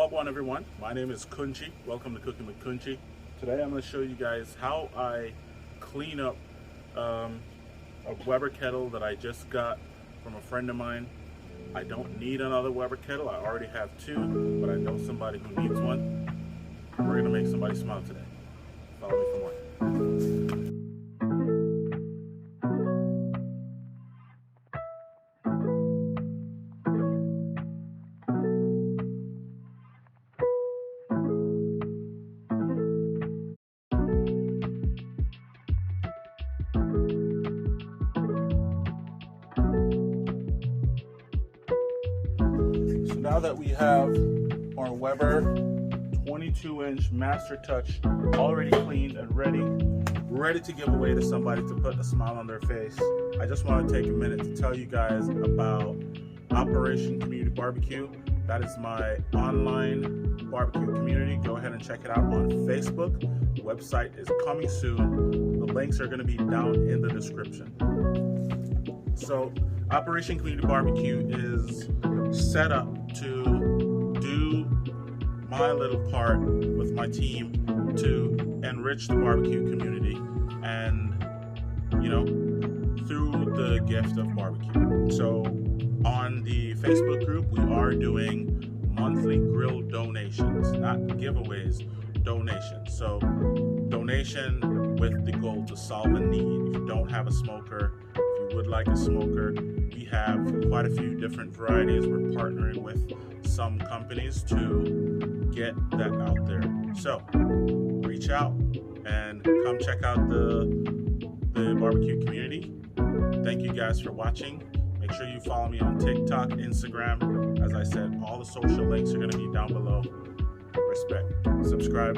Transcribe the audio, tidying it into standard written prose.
Wagwan everyone, my name is Kunchi. Welcome to Cooking with Kunchi. Today I'm going to show you guys how I clean up a Weber kettle that I just got from a friend of mine. I don't need another Weber kettle, I already have two, but I know somebody who needs one. We're going to make somebody smile today. Follow me for more. So now that we have our Weber 22-inch Master Touch already cleaned and ready to give away to somebody to put a smile on their face, I just want to take a minute to tell you guys about Operation Community Bbq. That is my online barbecue community. Go ahead and check it out on Facebook. The website is coming soon. The links are going to be down in the description. So Operation Community Bbq is set up to do my little part with my team to enrich the barbecue community and, you know, through the gift of barbecue. So on the Facebook group, we are doing monthly grill donations, not giveaways, donations. So donation with the goal to solve a need. If you don't have a smoker, if you would like a smoker, we have quite a few different varieties. We're partnering with some companies to get that out there. So reach out and come check out the barbecue community. Thank you guys for watching. Make sure you follow me on TikTok, Instagram. As I said, all the social links are going to be down below. Respect. Subscribe.